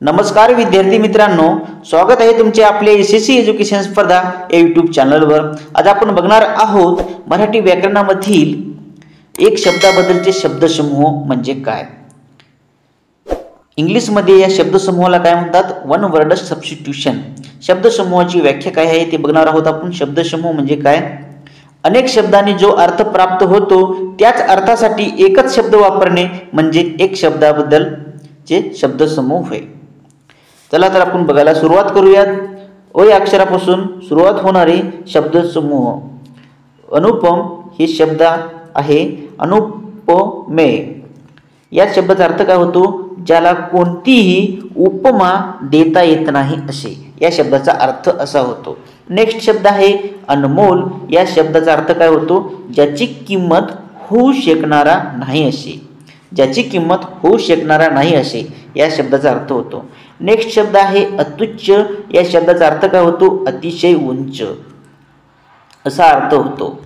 नमस्कार विद्यार्थी मित्रांनो, स्वागत आहे तुमचे आपले एसएससी एज्युकेशन स्पर्धा या यूट्यूब चॅनलवर। आज आपण बघणार आहोत मराठी व्याकरणामधील एक शब्दाबद्दलचे शब्दसमूह म्हणजे काय। इंग्लिशमध्ये या शब्दसमूहाला काय म्हणतात, वन वर्ड सबस्टिट्यूशन। शब्दसमूहाची व्याख्या काय आहे ते बघणार आहोत आपण। शब्दसमूह म्हणजे काय, अनेक शब्दांनी जो अर्थ प्राप्त होतो त्याच अर्थासाठी एकच शब्द वापरणे म्हणजे एक शब्दाबद्दलचे शब्दसमूह होय। चला तर आपण बघायला सुरुवात करूयात। ओ या अक्षरापासून सुरुवात होणारे शब्दसमूह। अनुपम हे शब्द आहे, अनुपमेय या शब्दाचा अर्थ काय होतो, ज्याला कोणतीही उपमा देता येत नाही असे या शब्दाचा अर्थ असा होतो। नेक्स्ट शब्द आहे अनमोल। या शब्दाचा अर्थ काय होतो, ज्याची किंमत होऊ शकणारा नाही असे, ज्याची किंमत होऊ शकणारा नाही असे या शब्दाचा अर्थ होतो। नेक्स्ट शब्द आहे अत्युच्च। या शब्दाचा अर्थ काय होतो, अतिशय उंच असा अर्थ होतो।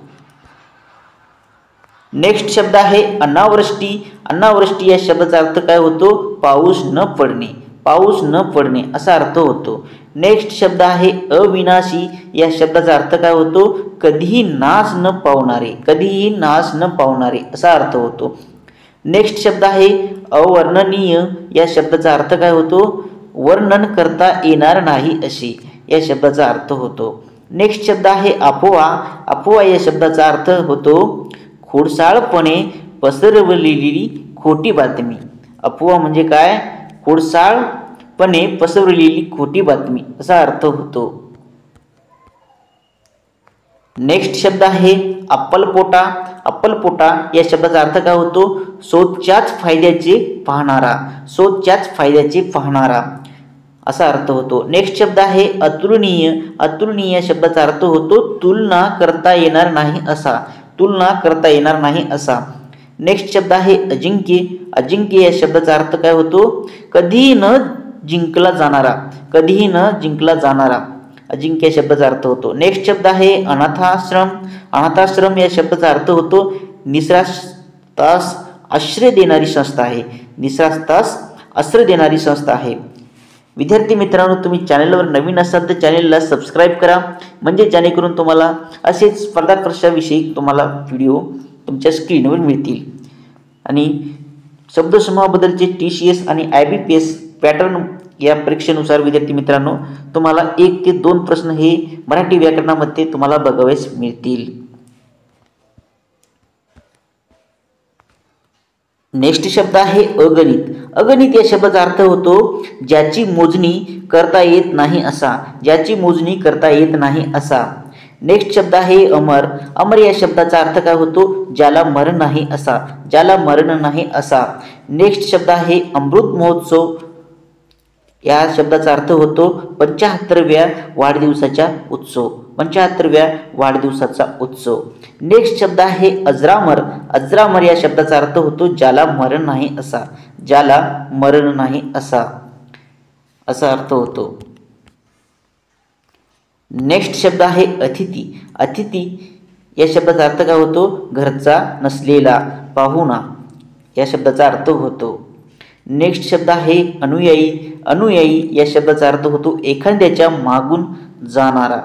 नेक्स्ट शब्द आहे अनावृष्टी। अनावृष्टी या शब्दाचा अर्थ काय होतो, पाऊस न पडणे, पाऊस न पडणे असा अर्थ होतो। नेक्स्ट शब्द आहे अविनाशी। या शब्दाचा अर्थ काय होतो, कधीही नाश न पावणारे, कधीही नाश न पावणारे असा अर्थ होतो। नेक्स्ट शब्द आहे अवर्णनीय। या शब्दाचा अर्थ काय होतो, वर्णन करता येणार नाही असे या शब्दाचा अर्थ होतो। नेक्स्ट शब्द आहे अफवा। अफवा या शब्दाचा अर्थ होतो खोडसाळपणे पसरवलेली खोटी बातमी। अफवा म्हणजे काय, खोडसाळपणे पसरवलेली खोटी बातमी असा अर्थ होतो। नेक्स्ट शब्द आहे अप्पलपोटा। अप्पलपोटा या शब्दाचा अर्थ काय होतो, स्वतःच्याच फायद्याचे पाहणारा, स्वतःच्याच फायद्याचे पाहणारा असा अर्थ होतो। नेक्स्ट शब्द आहे अतुलनीय। अतुलनीय या शब्दाचा अर्थ होतो तुलना करता येणार नाही असा, तुलना करता येणार नाही असा। नेक्स्ट शब्द आहे अजिंक्य। अजिंक्य या शब्दाचा अर्थ काय होतो, कधीही न जिंकला जाणारा, कधीही न जिंकला जाणारा अजिंक्य या शब्दाचा अर्थ होतो। नेक्स्ट शब्द आहे अनाथाश्रम। अनाथाश्रम या शब्दाचा अर्थ होतो निराश्रयास आश्रय देणारी संस्था आहे, निराश्रयास आश्रय देणारी संस्था आहे। विद्यार्थी मित्रांनो, तुम्ही चॅनलवर नवीन असाल तर चॅनलला सबस्क्राईब करा, म्हणजे जेणेकरून तुम्हाला असेच स्पर्धा परीक्षाविषयी तुम्हाला व्हिडिओ तुमच्या स्क्रीनवर मिळतील। आणि शब्दसमूहाबद्दलचे TCS आणि IBPS पॅटर्न या परीक्षेनुसार विद्यार्थी मित्रांनो तुम्हाला 1 ते 2 प्रश्न हे मराठी व्याकरणामध्ये तुम्हाला बघावयास मिळतील। नेक्स्ट शब्द आहे अगणित। अगणित या शब्दाचा अर्थ होतो ज्याची मोजणी करता येत नाही असा, ज्याची मोजणी करता येत नाही असा। नेक्स्ट शब्द आहे अमर। अमर या शब्दाचा अर्थ काय होतो, ज्याला मरण नाही असा, ज्याला मरण नाही असा। नेक्स्ट शब्द आहे अमृत महोत्सव। या शब्दाचा अर्थ होतो 75व्या वाढदिवसाचा उत्सव, 75व्या वाढदिवसाचा उत्सव। नेक्स्ट शब्द आहे अजरामर। अजरामर या शब्दाचा अर्थ होतो ज्याला मरण नाही असा, ज्याला मरण नाही असा असा अर्थ होतो। नेक्स्ट शब्द आहे अतिथी। अतिथी या शब्दाचा अर्थ काय होतो, घरचा नसलेला पाहुणा या शब्दाचा अर्थ होतो। नेक्स्ट शब्द आहे अनुयायी। अनुयायी या शब्दाचा अर्थ होतो एखाद्याच्या मागून जाणारा,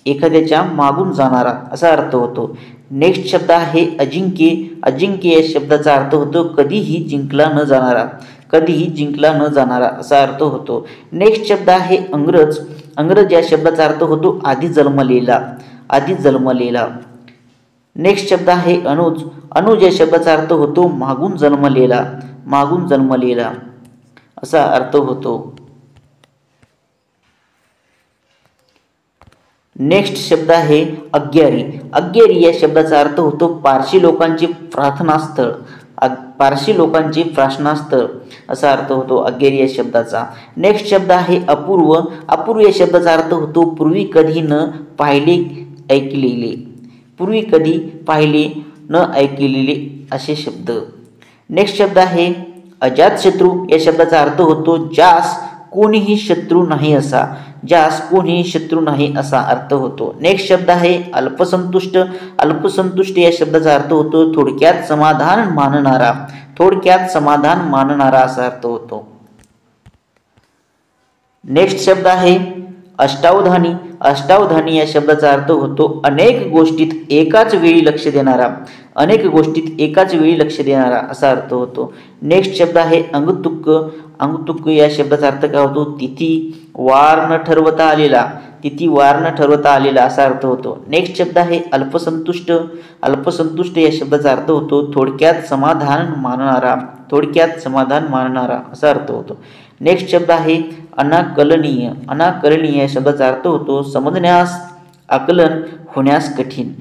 एखाद्याच्या मागून जाणारा असा अर्थ होतो। नेक्स्ट शब्द आहे अजिंक्य। अजिंक्य या शब्दाचा अर्थ होतो कधीही जिंकला न जाणारा, कधीही जिंकला न जाणारा असा अर्थ होतो। नेक्स्ट शब्द आहे अंग्रज। अंग्रज या शब्दाचा अर्थ होतो आधी जन्मलेला, आधी जन्मलेला। नेक्स्ट शब्द आहे अनुज। अनुज या शब्दाचा अर्थ होतो मागून जन्मलेला, मागून जन्मलेला असा अर्थ होतो। नेक्स्ट शब्द आहे अग्यारी। अग्यारी या शब्दाचा अर्थ होतो पारशी लोकांचे प्रार्थनास्थळ, पारशी लोकांचे प्रार्थनास्थळ असा अर्थ होतो अग्यारी या शब्दाचा। नेक्स्ट शब्द आहे अपूर्व। अपूर्व या शब्दाचा अर्थ होतो पूर्वी कधी न पाहिले ऐकलेले, पूर्वी कधी पाहिले न ऐकलेले असे शब्द। नेक्स्ट शब्द आहे अजातशत्रू। या शब्दाचा अर्थ होतो ज्यास कोणीही शत्रू नाही असा, ज्यास कोणीही शत्रू नाही असा अर्थ होतो। नेक्स्ट शब्द आहे अल्पसंतुष्ट। अल्पसंतुष्ट या शब्दाचा अर्थ होतो थोडक्यात समाधान मानणारा, थोडक्यात समाधान मानणारा असा अर्थ होतो। नेक्स्ट शब्द आहे अष्टावधानी. अष्टावधानी या शब्दाचा अर्थ होतो अनेक गोष्टीत एकाच वेळी लक्ष देणारा. अनेक गोष्टीत एकाच वेळी लक्ष देणारा असा अर्थ होतो. नेक्स्ट शब्द आहे अंगतुक. अंगतुक या शब्दाचा अर्थ काय होतो? तिथी, वार न ठरवता आलेला. तिथी, वार न ठरवता आलेला असा अर्थ होतो. नेक्स्ट शब्द आहे अल्पसंतुष्ट. अल्पसंतुष्ट या शब्दाचा अर्थ होतो थोडक्यात समाधान मानणारा. थोडक्यात समाधान मानणारा असा अर्थ होतो. नेक्स्ट शब्द आहे अनाकलनीय. अनाकलनीय या शब्दाचा अर्थ होतो समजण्यास, आकलन होण्यास कठीण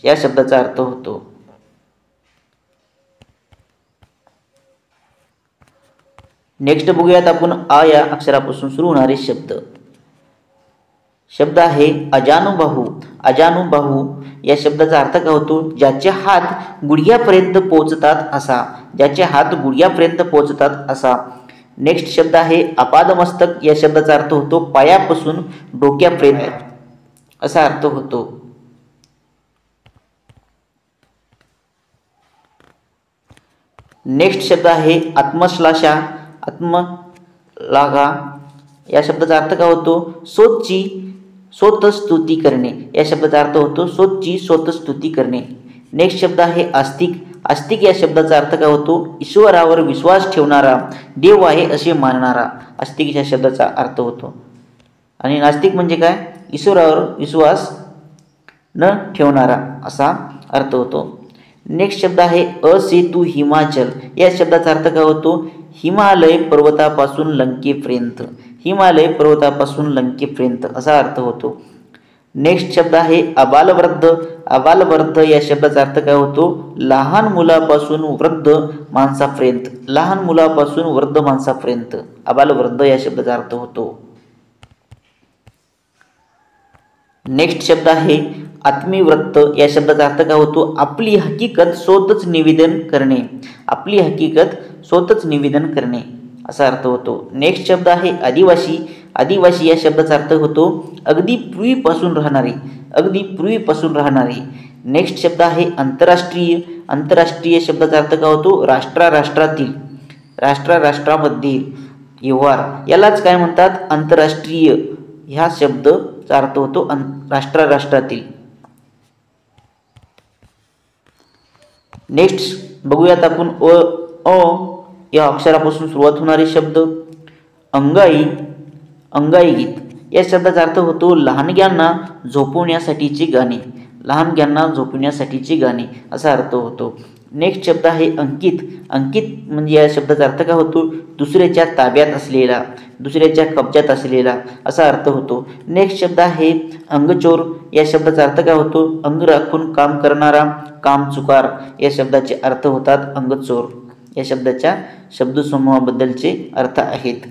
या शब्दाचा अर्थ होतो. नेक्स्ट बघूयात आपण आ या अक्षरापासून सुरू होणारे शब्द. शब्द आहे अजानुबाहू. अजानुबाहू या शब्दाचा अर्थ काय होतो? ज्याचे हात गुडघ्यापर्यंत पोहोचतात असा. ज्याचे हात गुडघ्यापर्यंत पोहोचतात असा. नेक्स्ट शब्द आहे आपादमस्तक. या शब्दाचा अर्थ होतो पायापासून डोक्यापर्यंत असा अर्थ होतो. नेक्स्ट शब्द आहे आत्मश्लाघा. आत्मलाघा या शब्दाचा अर्थ काय होतो? स्वतःची स्वतःस्तुती करणे. या शब्दाचा अर्थ होतो स्वतःची स्वतःस्तुती करणे. नेक्स्ट शब्द आहे आस्तिक. आस्तिक या शब्दाचा अर्थ काय होतो? ईश्वरावर विश्वास ठेवणारा, देव आहे असे मानणारा. आस्तिक या शब्दाचा अर्थ होतो. आणि नास्तिक म्हणजे काय? ईश्वरावर विश्वास न ठेवणारा असा अर्थ होतो. नेक्स्ट शब्द आहे असेतू हिमाचल. या शब्दाचा अर्थ काय होतो? हिमालय पर्वतापासून लंकेपर्यंत. हिमालय पर्वतापासून लंकेपर्यंत असा अर्थ होतो. नेक्स्ट शब्द आहे अबालवृद्ध. अबालवृद्ध या शब्दाचा अर्थ काय होतो? लहान मुलापासून वृद्ध माणसापर्यंत. लहान मुलापासून वृद्ध माणसापर्यंत अबालवृद्ध या शब्दाचा अर्थ होतो. नेक्स्ट शब्द आहे आत्मीव्रत. या शब्दाचा अर्थ काय होतो? आपली हकीकत स्वतःच निवेदन करणे. आपली हकीकत स्वतःच निवेदन करणे असा अर्थ होतो. नेक्स्ट शब्द आहे आदिवासी. आदिवासी या शब्दाचा अर्थ होतो अगदी पूर्वीपासून राहणारी. अगदी पूर्वीपासून राहणारी. नेक्स्ट शब्द आहे आंतरराष्ट्रीय. आंतरराष्ट्रीय शब्दाचा अर्थ काय होतो? राष्ट्रातील, राष्ट्रामधील व्यवहार यालाच काय म्हणतात? आंतरराष्ट्रीय ह्या शब्दाचा अर्थ होतो राष्ट्रातील. नेक्स्ट बघूयात आपण अ या अक्षरापासून सुरुवात होणारे शब्द. अंगाई. अंगाई गीत या शब्दाचा अर्थ होतो लहानग्यांना झोपवण्यासाठीची गाणी. लहानग्यांना झोपवण्यासाठीची गाणी असा अर्थ होतो. नेक्स्ट शब्द आहे अंकित. अंकित म्हणजे या शब्दाचा अर्थ काय होतो? दुसऱ्याच्या ताब्यात असलेला, दुसऱ्याच्या कब्जात असलेला असा अर्थ होतो. नेक्स्ट शब्द आहे अंगचोर. या शब्दाचा अर्थ काय होतो? अंग राखून काम करणारा, कामचुकार या शब्दाचे अर्थ होतात अंगचोर. या शब्दाच्या शब्दसमूहाबद्दलचे अर्थ आहेत.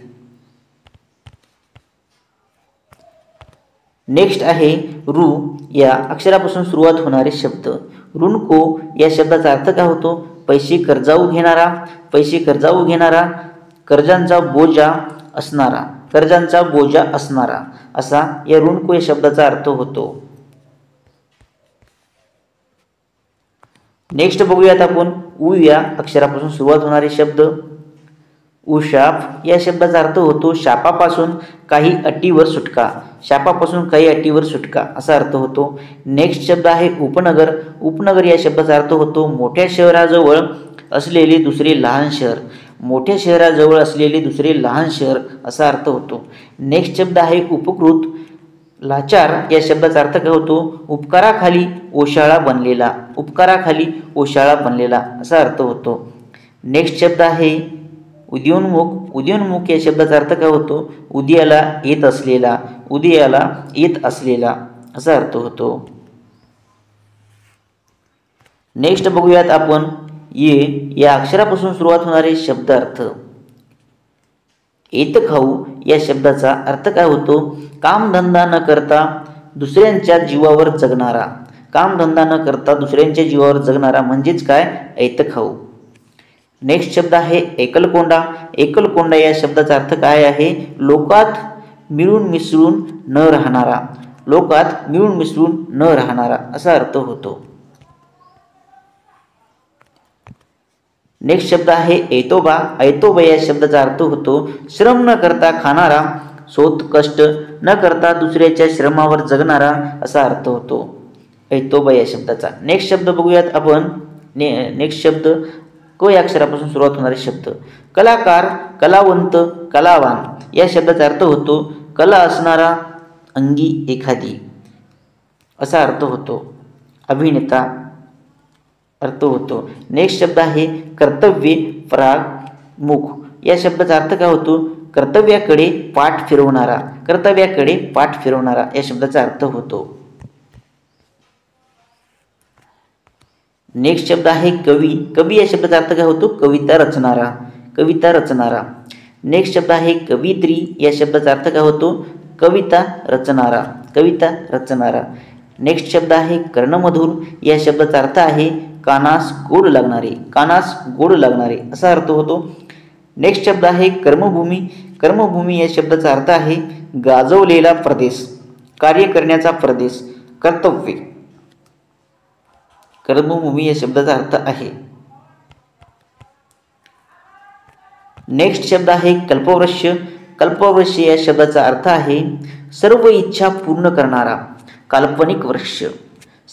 नेक्स्ट आहे रू या अक्षरापासून सुरुवात होणारे शब्द. ऋणको या शब्दाचा अर्थ काय होतो? पैसे कर्जाऊ घेणारा, पैसे कर्जाऊ घेणारा, कर्जांचा बोजा असणारा, कर्जांचा बोजा असणारा असा या ऋणको या शब्दाचा अर्थ होतो. नेक्स्ट बघूयात आपण उ या अक्षरापासून सुरुवात होणारे शब्द. उशाप या शब्दाचा अर्थ होतो शापापासून काही अटीवर सुटका. शापापासून काही अटीवर सुटका असा अर्थ होतो. नेक्स्ट शब्द आहे उपनगर. उपनगर या शब्दाचा अर्थ होतो मोठ्या शहराजवळ असलेले दुसरे लहान शहर. मोठ्या शहराजवळ असलेले दुसरे लहान शहर असा अर्थ होतो. नेक्स्ट शब्द आहे उपकृत. लाचार या शब्दाचा अर्थ काय होतो? उपकाराखाली ओशाळा बनलेला. उपकाराखाली ओशाळा बनलेला असा अर्थ होतो. नेक्स्ट शब्द आहे उदयोन्मुख. उदयोन्मुख या शब्दाचा अर्थ काय होतो? उदयाला येत असलेला, उदयाला येत असलेला असा अर्थ होतो. नेक्स्ट बघूयात आपण ये या अक्षरापासून सुरुवात होणारे शब्द अर्थ. येत खाऊ या शब्दाचा अर्थ काय होतो? कामधंदा न करता दुसऱ्यांच्या जीवावर जगणारा. कामधंदा न करता दुसऱ्यांच्या जीवावर जगणारा म्हणजेच काय? ऐत खाऊ. नेक्स्ट शब्द आहे एकलकोंडा. एकलकोंडा या शब्दाचा अर्थ काय आहे? लोकात मिळून मिसळून न राहणारा. लोकात मिळून मिसळून न राहणारा असा अर्थ होतो. नेक्स्ट शब्द आहे ऐतोबा. ऐतोबा या शब्दाचा अर्थ होतो श्रम न करता खाणारा, सोत कष्ट न करता दुसऱ्याच्या श्रमावर जगणारा असा अर्थ होतो ऐतोबा या शब्दाचा. नेक्स्ट शब्द बघूयात आपण. नेक्स्ट शब्द क या अक्षरापासून सुरुवात होणारे शब्द. कलाकार, कलावंत, कलावान या शब्दाचा अर्थ होतो कला असणारा, अंगी एखादी असा अर्थ होतो, अभिनेता अर्थ होतो. नेक्स्ट शब्द आहे कर्तव्य, पराग, मुख या शब्दाचा अर्थ काय होतो कर्तव्याकडे पाठ फिरवणारा, कर्तव्याकडे पाठ फिरवणारा या शब्दाचा अर्थ होतो. नेक्स्ट शब्द आहे कवी. कवी या शब्दाचा अर्थ काय होतो कविता रचणारा, कविता रचणारा. नेक्स्ट शब्द आहे कवित्री या शब्दाचा अर्थ काय होतो कविता रचणारा, कविता रचणारा. नेक्स्ट शब्द आहे कर्णमधुर या शब्दाचा अर्थ आहे कानास गोड लागणारे, कानास गोड लागणारे असा अर्थ होतो. नेक्स्ट शब्द आहे कर्मभूमी. कर्मभूमी या शब्दाचा अर्थ आहे गाजवलेला प्रदेश, कार्य करण्याचा प्रदेश, कर्तव्य. कर्मभूमी या शब्दाचा अर्थ आहे. नेक्स्ट शब्द आहे कल्पवृक्ष. कल्पवृक्ष या शब्दाचा अर्थ आहे सर्व इच्छा पूर्ण करणारा, काल्पनिक वृक्ष,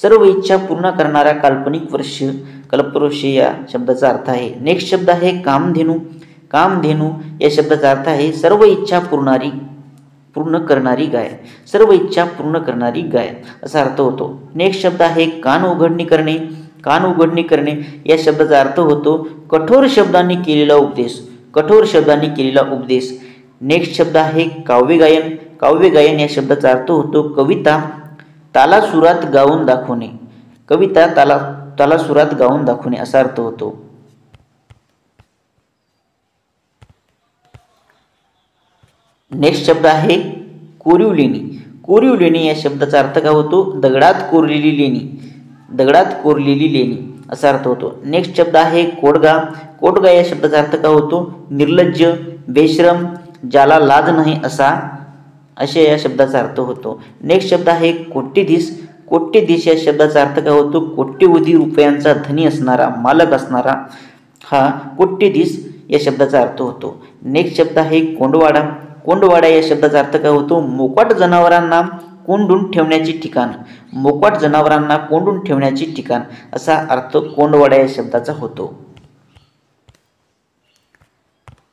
सर्व इच्छा पूर्ण करणारा काल्पनिक वृक्ष कल्पवृक्ष या शब्दाचा अर्थ आहे. नेक्स्ट शब्द आहे कामधेनू. कामधेनू या शब्दाचा अर्थ आहे सर्व इच्छा पूर्ण करणारी गाय, सर्व इच्छा पूर्ण करणारी गाय असा अर्थ होतो. नेक्स्ट शब्द आहे कान उघडणी करणे. कान उघडणी करणे या शब्दाचा अर्थ होतो कठोर शब्दांनी केलेला उपदेश, कठोर शब्दांनी केलेला उपदेश. नेक्स्ट शब्द आहे काव्यगायन. काव्यगायन या शब्दाचा अर्थ होतो कविता तालासुरात गाऊन दाखवणे, कविता तालासुरात गाऊन दाखवणे असा अर्थ होतो. नेक्स्ट शब्द आहे कोरीव लेणी. कोरीव लेणी या शब्दाचा अर्थ काय होतो दगडात कोरलेली लेणी, दगडात कोरलेली लेणी असा अर्थ होतो. नेक्स्ट शब्द आहे कोडगा. कोडगा या शब्दाचा अर्थ काय होतो निर्लज्ज, बेशरम, ज्याला लाज नाही अशा या शब्दाचा अर्थ होतो. नेक्स्ट शब्द आहे कोट्यधीश. कोट्यधीश या शब्दाचा अर्थ काय होतो कोट्यवधी रुपयांचा धनी असणारा, मालक असणारा हा कोट्यधीश या शब्दाचा अर्थ होतो. नेक्स्ट शब्द आहे कोंडवाडा. कोंडवाडा या शब्दाचा अर्थ काय होतो मोकाट जनावरांना कोंडून ठेवण्याची ठिकाण, मोकाट जनावरांना कोंडून ठेवण्याची ठिकाण असा अर्थ कोंडवाडा या शब्दाचा होतो.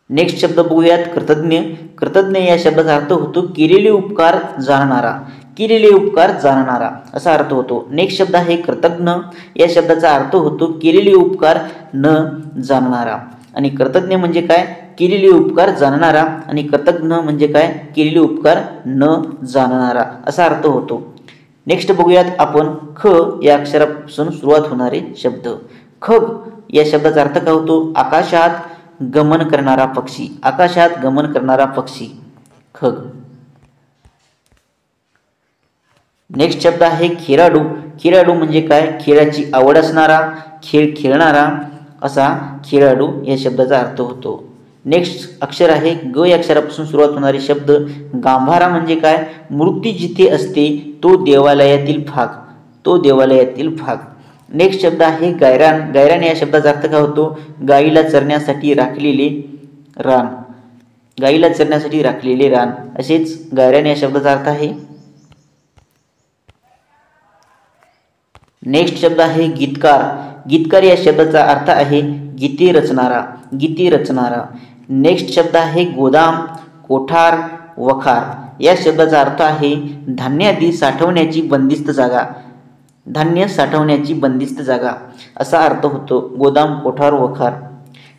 नेक्स्ट शब्द बघूयात कृतज्ञ. कृतज्ञ या शब्दाचा अर्थ होतो केलेले उपकार जाणणारा, केलेले उपकार जाणणारा असा अर्थ होतो. नेक्स्ट शब्द आहे कृतज्ञ. या शब्दाचा अर्थ होतो केलेले उपकार न जाणणारा. आणि कृतज्ञ म्हणजे काय केलेले उपकार जाणणारा, आणि कृतज्ञ म्हणजे काय केलेले उपकार न जाणणारा असा अर्थ होतो. नेक्स्ट बघूयात आपण ख या अक्षरापासून सुरुवात होणारे शब्द. खग या शब्दाचा अर्थ काय होतो आकाशात गमन करणारा पक्षी, आकाशात गमन करणारा पक्षी खग. नेक्स्ट शब्द आहे खेळाडू. खेळाडू म्हणजे काय खेळाची आवड असणारा, खेळ खेळणारा असा खेळाडू या शब्दाचा अर्थ होतो. नेक्स्ट अक्षर आहे ग या अक्षरापासून सुरुवात होणारे शब्द. गांभारा म्हणजे काय मूर्ती जिथे असते तो देवालयातील भाग, तो देवालयातील भाग. नेक्स्ट शब्द आहे गायरान. गायरान या शब्दाचा अर्थ काय होतो गाईला चरण्यासाठी राखलेले रान, गाईला चरण्यासाठी राखलेले रान असेच गायरान या शब्दाचा अर्थ आहे. नेक्स्ट शब्द आहे गीतकार. गीतकार या शब्दाचा अर्थ आहे गीते रचणारा, गीते रचणारा. नेक्स्ट शब्द आहे गोदाम, कोठार, वखार या शब्दाचा अर्थ आहे धान्य आदी साठवण्याची बंदिस्त जागा, धान्य साठवण्याची बंदिस्त जागा असा अर्थ होतो गोदाम, कोठार, वखार.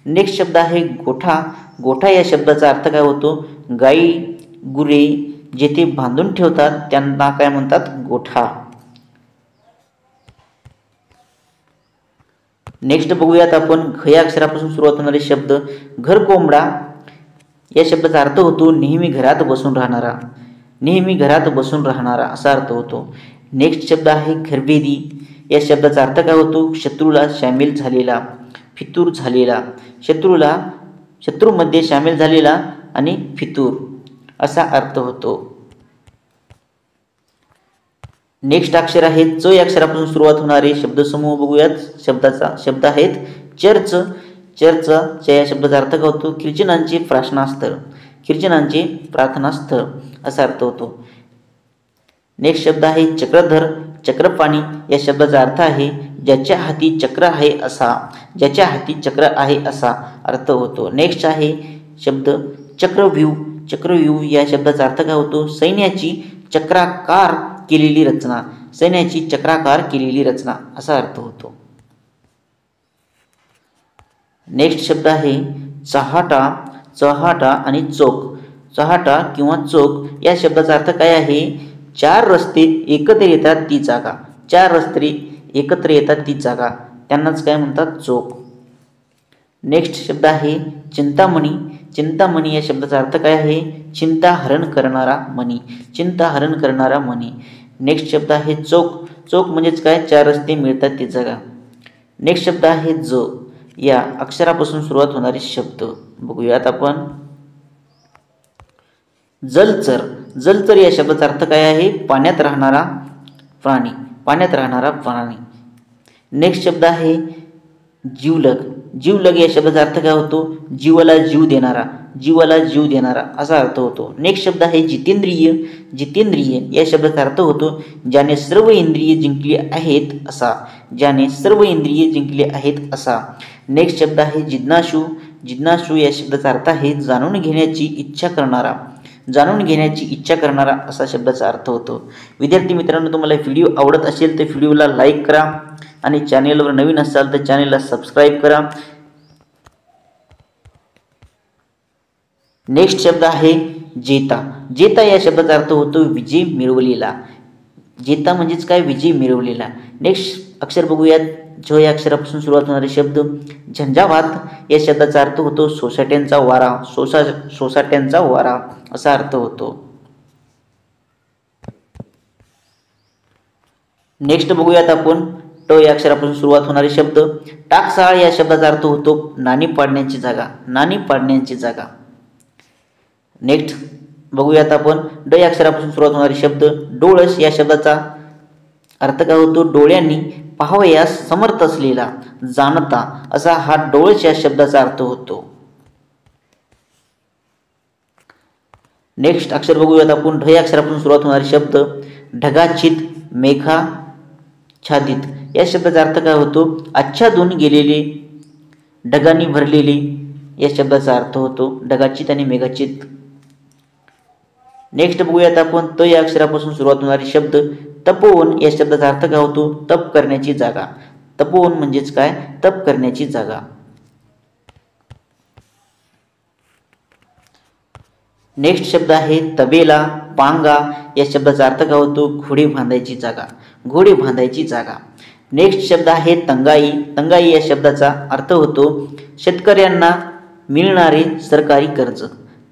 नेक्स्ट शब्द आहे गोठा. गोठा या शब्दाचा अर्थ काय होतो गाई गुरे जेथे बांधून ठेवतात त्यांना काय म्हणतात गोठा. नेक्स्ट बघूयात आपण घ या अक्षरापासून सुरुवात होणारे शब्द. घर कोंबडा या शब्दाचा अर्थ होतो नेहमी घरात बसून राहणारा, नेहमी घरात बसून राहणारा असा अर्थ होतो. नेक्स्ट शब्द आहे घरभेदी. या शब्दाचा अर्थ काय होतो शत्रूला सामील झालेला, फितूर झालेला, शत्रूमध्ये सामील झालेला आणि फितूर असा अर्थ होतो. नेक्स्ट अक्षर आहे च या अक्षरापासून सुरुवात होणारे शब्दसमूह बघूयात. शब्द आहेत चर्च. चर्च या शब्दाचा अर्थ काय होतो ख्रिश्चनांचे प्रार्थनास्थळ, ख्रिश्चनांचे प्रार्थनास्थळ असा अर्थ होतो. नेक्स्ट शब्द आहे चक्रधर. चक्रपाणी या शब्दाचा अर्थ आहे ज्याच्या हाती चक्र आहे असा, ज्याच्या हाती चक्र आहे असा अर्थ होतो. नेक्स्ट आहे शब्द चक्रव्यूह. चक्रव्यूह या शब्दाचा अर्थ काय होतो? सैन्याची चक्राकार केलेली रचना, सैन्याची चक्राकार केलेली रचना असा अर्थ होतो. नेक्स्ट शब्द आहे चहाटा. चहाटा आणि चौक. चहाटा किंवा चौक या शब्दाचा अर्थ काय आहे? चार रस्ते एकत्र येतात ती जागा, चार रस्ते एकत्र येतात ती जागा, त्यांनाच काय म्हणतात? चौक. नेक्स्ट शब्द आहे चिंतामणी. चिंतामणी या शब्दाचा अर्थ काय आहे? चिंता हरण करणारा मणी, चिंता हरण करणारा मणी. नेक्स्ट शब्द आहे चौक. चौक म्हणजेच काय? चार रस्ते मिळतात ती जागा. नेक्स्ट शब्द आहे ज. या अक्षरापासून सुरुवात होणारे शब्द बघूयात आपण. जलचर. जलचर या शब्दाचा अर्थ काय आहे? पाण्यात राहणारा प्राणी, पाण्यात राहणारा प्राणी. नेक्स्ट शब्द आहे जीवलग. जीवलग या शब्दाचा अर्थ काय होतो? जीवाला जीव देणारा, जीवाला जीव देणारा असा अर्थ होतो. नेक्स्ट शब्द आहे जितेंद्रिय. जितेंद्रिय या शब्दाचा अर्थ होतो ज्याने सर्व इंद्रिय जिंकली आहेत असा, ज्याने सर्व इंद्रिय जिंकली आहेत असा. नेक्स्ट शब्द आहे जिज्ञासू. जिज्ञासू या शब्दाचा अर्थ आहे जाणून घेण्याची इच्छा करणारा, जाणून घेण्याची इच्छा करणारा असा शब्दाचा अर्थ होतो. विद्यार्थी मित्रांनो, तुम्हाला व्हिडिओ आवडत असेल तर व्हिडिओला लाईक करा आणि चॅनेलवर नवीन असाल तर चॅनेलला सबस्क्राईब करा. नेक्स्ट शब्द आहे जेता. जेता या शब्दाचा अर्थ होतो विजय मिळवलेला. जेता म्हणजेच काय? विजय मिळवलेला. नेक्स्ट अक्षर बघूयात. झ या अक्षरापासून सुरुवात होणारे शब्द. झंझावात या शब्दाचा अर्थ होतो सोसाट्यांचा वारा, सोसाट्यांचा वारा असा अर्थ होतो. नेक्स्ट बघूयात आपण ट या अक्षरापासून सुरुवात होणारे शब्द. टाकसाळ या शब्दाचा अर्थ होतो नाणी पाडण्याची जागा, नाणी पाडण्याची जागा. नेक्स्ट बघूयात आपण ड या अक्षरापासून सुरुवात होणारे शब्द. डोळस या शब्दाचा अर्थ काय होतो? डोळ्यांनी पाहावयास समर्थ असलेला, जाणता असा हा डोळस या शब्दाचा अर्थ होतो. नेक्स्ट अक्षर बघूयात आपण ढ या अक्षरापासून सुरुवात होणारे शब्द. ढगाच्छिद, मेघाच्छादित या शब्दाचा अर्थ काय होतो? आच्छादून गेलेले, ढगांनी भरलेले या शब्दाचा अर्थ होतो ढगाच्छिद आणि मेघाच्छिद. नेक्स्ट बघूयात आपण त या अक्षरापासून सुरुवात होणारे शब्द. तपोवन या शब्दाचा अर्थ काय होतो? तप करण्याची जागा. तपोवन म्हणजेच काय? तप करण्याची जागा. नेक्स्ट शब्द आहे तबेला. पांगा या शब्दाचा अर्थ काय होतो? घोडे बांधायची जागा, घोडे बांधायची जागा. नेक्स्ट शब्द आहे तंगाई. तंगाई या शब्दाचा अर्थ होतो शेतकऱ्यांना मिळणारे सरकारी कर्ज.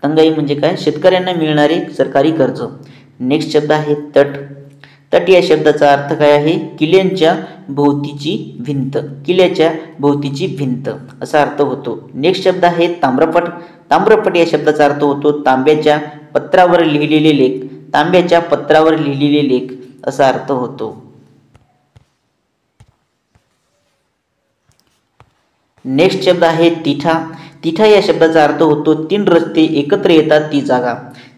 तंगाई म्हणजे काय? शेतकऱ्यांना मिळणारे सरकारी कर्ज. नेक्स्ट शब्द आहे तट. तट या शब्दाचा अर्थ काय आहे? किल्ल्यांच्या भोवतीची भिंत, किल्ल्याच्या भोवतीची भिंत असा अर्थ होतो. नेक्स्ट शब्द आहे ताम्रपट. ताम्रपट या शब्दाचा अर्थ होतो तांब्याच्या पत्रावर लिहिलेले लेख, तांब्याच्या पत्रावर लिहिलेले लेख असा अर्थ होतो. नेक्स्ट शब्द आहे तिठा. तिठा या शब्दाचा अर्थ होतो तीन रस्ते एकत्र येतात ती जागा,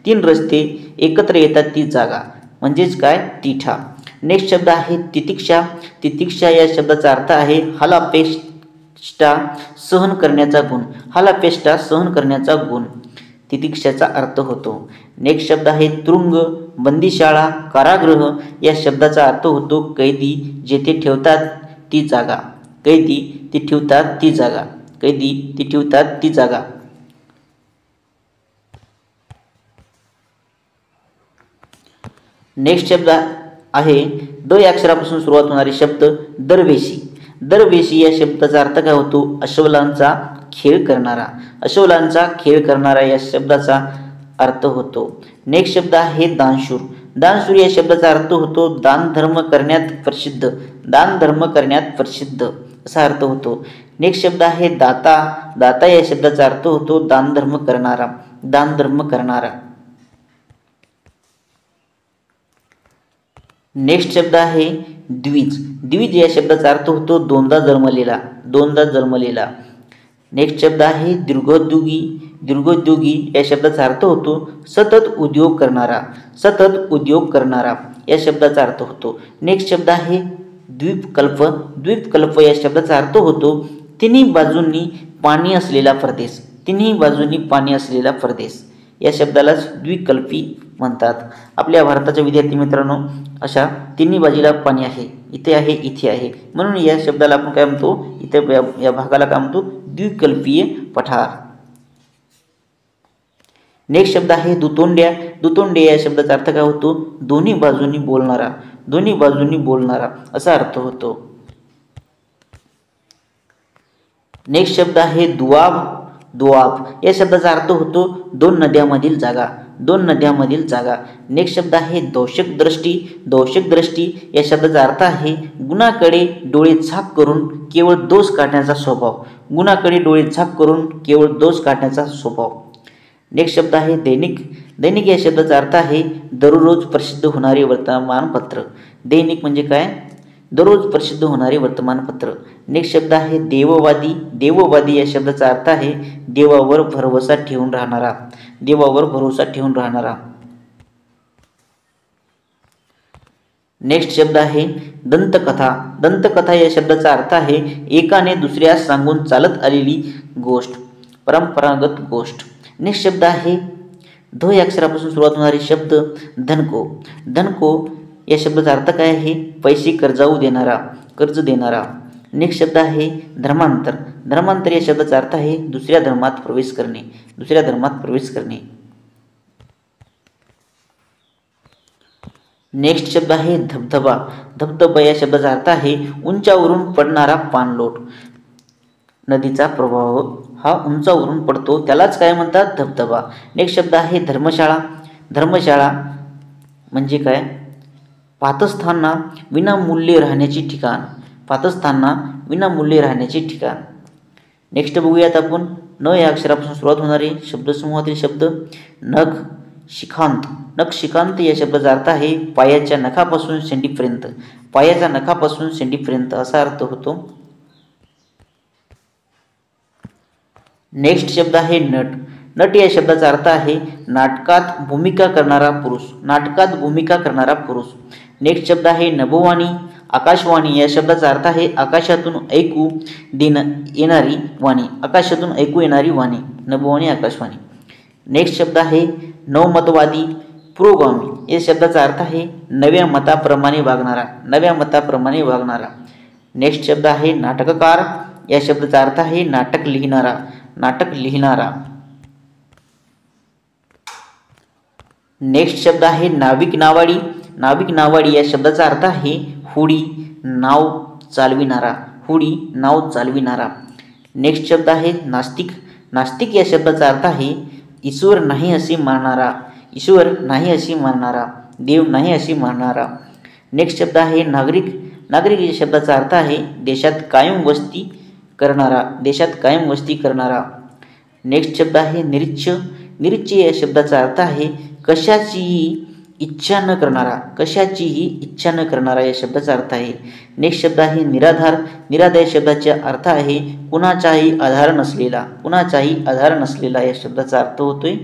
तीन रस्ते एकत्र येतात ती जागा म्हणजेच काय? तिठा. नेक्स्ट शब्द आहे तितिक्षा. तितिक्षा या शब्दाचा अर्थ आहे हालापेष्टा सहन करण्याचा गुण, हालापेष्टा सहन करण्याचा गुण तितिक्षाचा अर्थ होतो. नेक्स्ट शब्द आहे तुरुंग. बंदीशाळा, कारागृह या शब्दाचा अर्थ होतो कैदी जेथे ठेवतात ती जागा, कैदी ती ठेवतात ती जागा, कैदी ती ठेवतात ती जागा. नेक्स्ट शब्द आहे द या अक्षरापासून सुरुवात होणारे शब्द. दरवेशी. दरवेशी या शब्दाचा अर्थ काय होतो? अस्वलांचा खेळ करणारा, अस्वलांचा खेळ करणारा या शब्दाचा अर्थ होतो. नेक्स्ट शब्द आहे दानशूर. दानशूर या शब्दाचा अर्थ होतो दान धर्म करण्यात प्रसिद्ध, दान धर्म करण्यात प्रसिद्ध असा अर्थ होतो. नेक्स्ट शब्द आहे दाता. दाता या शब्दाचा अर्थ होतो दान धर्म करणारा, दान धर्म करणारा. नेक्स्ट शब्द आहे द्विज. द्विज या शब्दाचा अर्थ होतो दोनदा जन्मलेला, दोनदा जन्मलेला. नेक्स्ट शब्द आहे दीर्घोद्योगी. दीर्घोद्योगी या शब्दाचा अर्थ होतो सतत उद्योग करणारा. सतत उद्योग करणारा या शब्दाचा अर्थ होतो. नेक्स्ट शब्द आहे द्वीपकल्प. द्वीपकल्प या शब्दाचा अर्थ होतो तिन्ही बाजूंनी पाणी असलेला प्रदेश. तिन्ही बाजूंनी पाणी असलेला प्रदेश या शब्दालाच द्विकल्पी म्हणतात. आपल्या भारताच्या विद्यार्थी मित्रांनो अशा तिन्ही बाजूला पाणी आहे. इथे आहे, इथे आहे, म्हणून या शब्दाला आपण काय म्हणतो, इथे या भागाला काय म्हणतो, द्विकल्पीय पठार. नेक्स्ट शब्द आहे दुतोंड्या. दुतोंड्या या शब्दाचा अर्थ काय होतो, दोन्ही बाजूंनी बोलणारा. दोन्ही बाजूंनी बोलणारा असा अर्थ होतो. नेक्स्ट शब्द आहे दुआब. दुआब या शब्दाचा अर्थ होतो दोन नद्यांमधील जागा. दोन नद्यांमधील जागा. नेक्स्ट शब्द आहे दोषक दृष्टी. दोषक दृष्टी या शब्दाचा अर्थ आहे गुणाकडे डोळे झाक करून केवळ दोष काढण्याचा स्वभाव. गुणाकडे डोळे झाक करून केवळ दोष काढण्याचा स्वभाव. नेक्स्ट शब्द आहे दैनिक. दैनिक या शब्दाचा अर्थ आहे दररोज प्रसिद्ध होणारे वर्तमानपत्र. दैनिक म्हणजे काय, दररोज प्रसिद्ध होणारे वर्तमानपत्र. नेक्स्ट शब्द आहे देववादी. देववादी या शब्दाचा अर्थ आहे देवावर भरोसा ठेवून राहणारा. देवावर भरोसा ठेवून राहणारा. नेक्स्ट शब्द आहे दंतकथा. दंतकथा या शब्दाचा अर्थ आहे एकाने दुसऱ्यास सांगून चालत आलेली गोष्ट, परंपरागत गोष्ट. नेक्स्ट शब्द आहे ध या अक्षरापासून सुरुवात होणारे शब्द धनको. धनको या शब्दाचा अर्थ काय आहे, पैसे कर्जाऊ देणारा, कर्ज देणारा. नेक्स्ट शब्द आहे धर्मांतर. धर्मांतर या शब्दाचा अर्थ आहे दुसऱ्या धर्मात प्रवेश करणे. दुसऱ्या धर्मात प्रवेश करणे. नेक्स्ट शब्द आहे धबधबा. धबधबा या शब्दाचा अर्थ आहे उंचावरून पडणारा पाणलोट. नदीचा प्रवाह हा उंचावरून पडतो त्यालाच काय म्हणतात, धबधबा. नेक्स्ट शब्द आहे धर्मशाळा. धर्मशाळा म्हणजे काय, पातस्थांना विनामूल्य राहण्याची ठिकाण. पातस्थांना विनामूल्य राहण्याचे ठिकाण. नेक्स्ट बघूयात आपण न या अक्षरापासून सुरुवात होणारे शब्दसमूहातील शब्द नख शिखांत. नख शिखांत या शब्दाचा अर्थ आहे पायाच्या नखापासून शेंडीपर्यंत. पायाच्या नखापासून शेंडीपर्यंत असा अर्थ होतो. नेक्स्ट शब्द आहे नट. नट या शब्दाचा अर्थ आहे नाटकात भूमिका करणारा पुरुष. नाटकात भूमिका करणारा पुरुष. नेक्स्ट शब्द आहे नभोवाणी. आकाशवाणी या शब्दाचा अर्थ आहे आकाशातून ऐकू येणारी वाणी. आकाशातून ऐकू येणारी वाणी, नभोवाणी, आकाशवाणी. नेक्स्ट शब्द आहे नवमतवादी, पुरोगामी या शब्दाचा अर्थ आहे नव्या मताप्रमाणे वागणारा. नव्या मताप्रमाणे वागणारा. नेक्स्ट शब्द आहे नाटककार. या शब्दाचा अर्थ आहे नाटक लिहिणारा. नाटक लिहिणारा. नेक्स्ट शब्द आहे नाविक नावाडी. नाविक नावाडी या शब्दाचा अर्थ आहे होडी, नाव चालविणारा. होडी, नाव चालविणारा. नेक्स्ट शब्द आहे नास्तिक. नास्तिक या शब्दाचा अर्थ आहे ईश्वर नाही असे मानणारा. ईश्वर नाही अशी मानणारा, देव नाही अशी मानणारा. नेक्स्ट शब्द आहे नागरिक. नागरिक या शब्दाचा अर्थ आहे देशात कायम वस्ती करणारा. देशात कायम वस्ती करणारा. नेक्स्ट शब्द आहे निरीच्छ. निरीच्छ या शब्दाचा अर्थ आहे कशाचीही इच्छा न करणारा. कशाचीही इच्छा न करणारा या शब्दाचा अर्थ आहे. नेक्स्ट शब्द आहे निराधार. निराधार या शब्दाचा अर्थ आहे कुणाचाही आधार नसलेला. कुणाचाही आधार नसलेला या शब्दाचा अर्थ होतोय.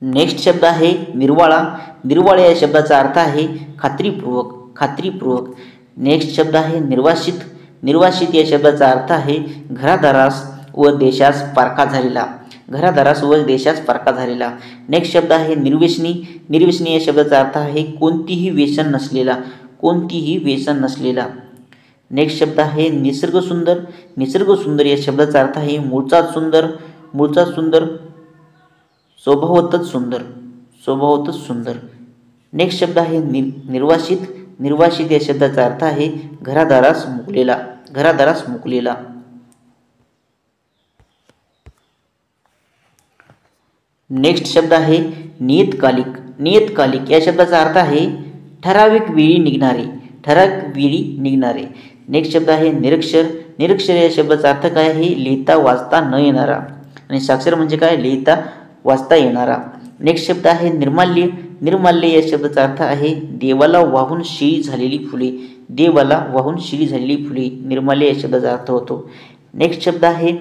नेक्स्ट शब्द आहे निर्वाळा. निर्वाळा या शब्दाचा अर्थ आहे खात्रीपूर्वक. खात्रीपूर्वक. नेक्स्ट शब्द आहे निर्वासित. निर्वासित या शब्दाचा अर्थ आहे घरादारास व देशास पारखा झालेला. घरादारास व देशास पारखा झालेला. नेक्स्ट शब्द आहे निर्व्यसनी. निर्व्यसनी या शब्दाचा अर्थ आहे कोणतीही व्यसन नसलेला. कोणतीही व्यसन नसलेला. नेक्स्ट शब्द आहे निसर्ग सुंदर. निसर्ग सुंदर या शब्दाचा अर्थ आहे मूळचाच सुंदर. मूळचाच सुंदर, स्वभावतच सुंदर. स्वभावतच सुंदर. नेक्स्ट शब्द आहे निर्वासित. निर्वासित या शब्दाचा अर्थ आहे घरादारास मुकलेला. घरादारास मुकलेला. नेक्स्ट शब्द आहे नियतकालिक. नियतकालिक या शब्दाचा अर्थ आहे ठराविक वेळी निघणारे. ठराविक वेळी निघणारे. नेक्स्ट शब्द आहे निरक्षर. निरक्षर या शब्दाचा अर्थ काय आहे लिहिता वाचता न येणारा. आणि साक्षर म्हणजे काय लिहिता वाचता येणारा. नेक्स्ट शब्द आहे निर्माल्य. निर्माल्य या शब्दाचा अर्थ आहे देवाला वाहून शिळी झालेली फुले. देवाला वाहून शिळी झालेली फुले निर्माल्य या शब्दाचा अर्थ होतो. नेक्स्ट शब्द आहे